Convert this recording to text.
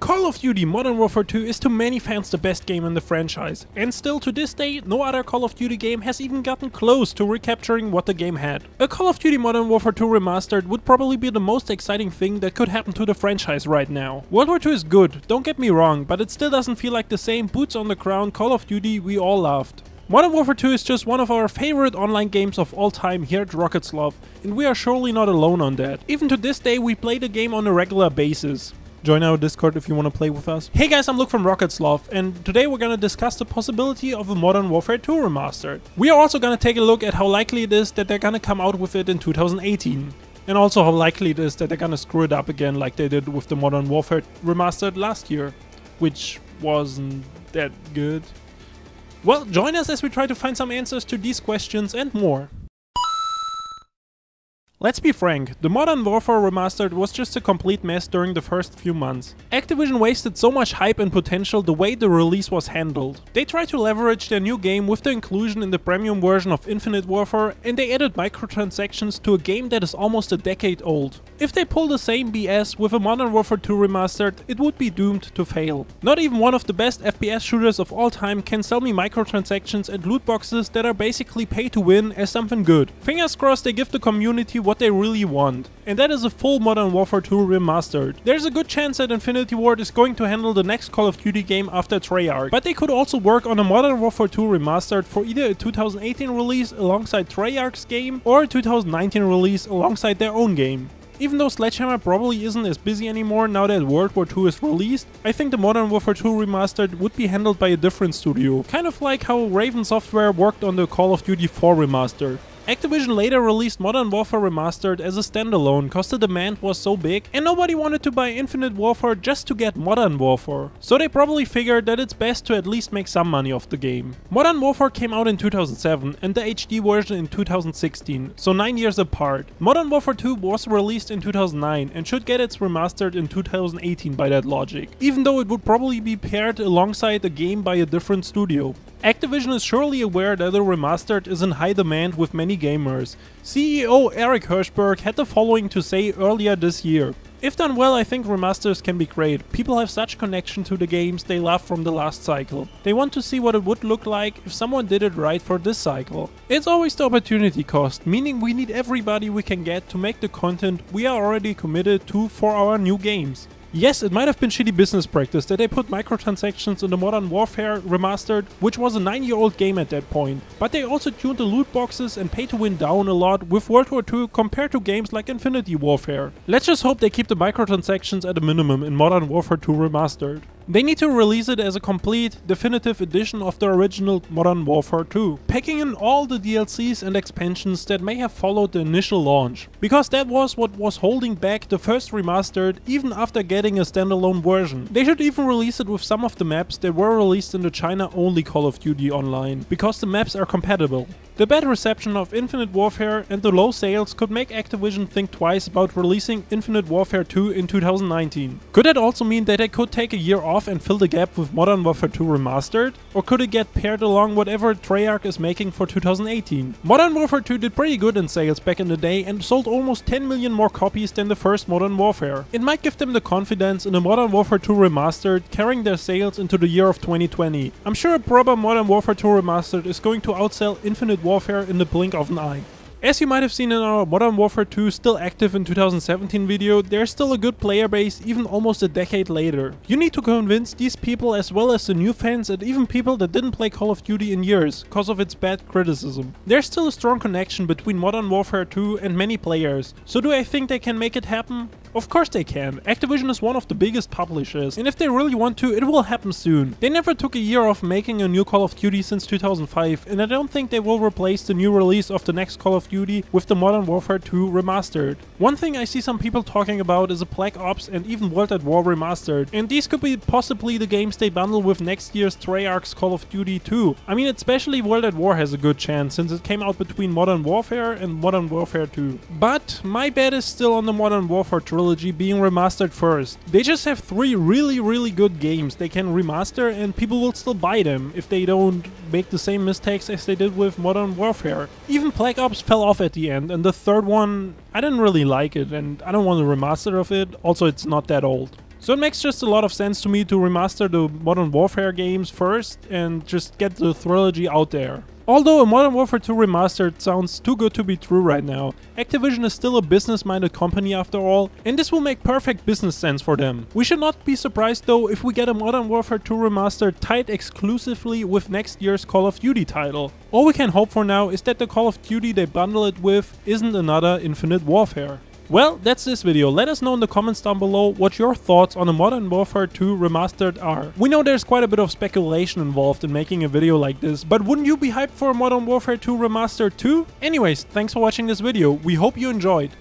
Call of Duty Modern Warfare 2 is to many fans the best game in the franchise, and still to this day, no other Call of Duty game has even gotten close to recapturing what the game had. A Call of Duty Modern Warfare 2 Remastered would probably be the most exciting thing that could happen to the franchise right now. World War 2 is good, don't get me wrong, but it still doesn't feel like the same boots on the ground Call of Duty we all loved. Modern Warfare 2 is just one of our favorite online games of all time here at Rocket's Love, and we are surely not alone on that. Even to this day we play the game on a regular basis. Join our Discord if you want to play with us. Hey guys, I'm Luke from Rocket's Love, and today we're gonna discuss the possibility of a Modern Warfare 2 Remastered. We are also gonna take a look at how likely it is that they're gonna come out with it in 2018. And also how likely it is that they're gonna screw it up again like they did with the Modern Warfare Remastered last year, which wasn't that good. Well, join us as we try to find some answers to these questions and more. Let's be frank, the Modern Warfare Remastered was just a complete mess during the first few months. Activision wasted so much hype and potential the way the release was handled. They tried to leverage their new game with the inclusion in the premium version of Infinite Warfare, and they added microtransactions to a game that is almost a decade old. If they pull the same BS with a Modern Warfare 2 Remastered, it would be doomed to fail. Not even one of the best FPS shooters of all time can sell me microtransactions and loot boxes that are basically pay to win as something good. Fingers crossed they give the community what they really want, and that is a full Modern Warfare 2 Remastered. There's a good chance that Infinity Ward is going to handle the next Call of Duty game after Treyarch, but they could also work on a Modern Warfare 2 Remastered for either a 2018 release alongside Treyarch's game or a 2019 release alongside their own game. Even though Sledgehammer probably isn't as busy anymore now that World War 2 is released, I think the Modern Warfare 2 Remastered would be handled by a different studio, kind of like how Raven Software worked on the Call of Duty 4 Remastered. Activision later released Modern Warfare Remastered as a standalone cause the demand was so big and nobody wanted to buy Infinite Warfare just to get Modern Warfare. So they probably figured that it's best to at least make some money off the game. Modern Warfare came out in 2007 and the HD version in 2016, so 9 years apart. Modern Warfare 2 was released in 2009 and should get its remastered in 2018 by that logic, even though it would probably be paired alongside a game by a different studio. Activision is surely aware that a Remastered is in high demand with many gamers. CEO Eric Hirschberg had the following to say earlier this year. If done well, I think remasters can be great. People have such connection to the games they love from the last cycle. They want to see what it would look like if someone did it right for this cycle. It's always the opportunity cost, meaning we need everybody we can get to make the content we are already committed to for our new games. Yes, it might have been shitty business practice that they put microtransactions in the Modern Warfare Remastered, which was a 9-year-old game at that point, but they also tuned the loot boxes and pay to win down a lot with World War 2 compared to games like Infinity Warfare. Let's just hope they keep the microtransactions at a minimum in Modern Warfare 2 Remastered. They need to release it as a complete, definitive edition of the original Modern Warfare 2, packing in all the DLCs and expansions that may have followed the initial launch, because that was what was holding back the first Remastered even after getting a standalone version. They should even release it with some of the maps that were released in the China-only Call of Duty Online, because the maps are compatible. The bad reception of Infinite Warfare and the low sales could make Activision think twice about releasing Infinite Warfare 2 in 2019. Could that also mean that they could take a year off and fill the gap with Modern Warfare 2 Remastered? Or could it get paired along whatever Treyarch is making for 2018? Modern Warfare 2 did pretty good in sales back in the day and sold almost 10 million more copies than the first Modern Warfare. It might give them the confidence in a Modern Warfare 2 Remastered carrying their sales into the year of 2020. I'm sure a proper Modern Warfare 2 Remastered is going to outsell Infinite Warfare in the blink of an eye. As you might have seen in our Modern Warfare 2 still active in 2017 video, there's still a good player base even almost a decade later. You need to convince these people as well as the new fans and even people that didn't play Call of Duty in years cause of its bad criticism. There's still a strong connection between Modern Warfare 2 and many players, so do I think they can make it happen? Of course they can. Activision is one of the biggest publishers, and if they really want to, it will happen soon. They never took a year off making a new Call of Duty since 2005, and I don't think they will replace the new release of the next Call of Duty with the Modern Warfare 2 Remastered. One thing I see some people talking about is a Black Ops and even World at War Remastered, and these could be possibly the games they bundle with next year's Treyarch's Call of Duty 2. I mean, especially World at War has a good chance since it came out between Modern Warfare and Modern Warfare 2. But my bet is still on the Modern Warfare trilogy being remastered first. They just have 3 really good games they can remaster and people will still buy them if they don't make the same mistakes as they did with Modern Warfare. Even Black Ops fell off at the end, and the third one, I didn't really like it and I don't want a remaster of it, also it's not that old. So it makes just a lot of sense to me to remaster the Modern Warfare games first and just get the trilogy out there. Although a Modern Warfare 2 Remastered sounds too good to be true right now, Activision is still a business-minded company after all, and this will make perfect business sense for them. We should not be surprised though if we get a Modern Warfare 2 Remastered tied exclusively with next year's Call of Duty title. All we can hope for now is that the Call of Duty they bundle it with isn't another Infinite Warfare. Well, that's this video. Let us know in the comments down below what your thoughts on a Modern Warfare 2 Remastered are. We know there's quite a bit of speculation involved in making a video like this, but wouldn't you be hyped for a Modern Warfare 2 Remastered too? Anyways, thanks for watching this video. We hope you enjoyed.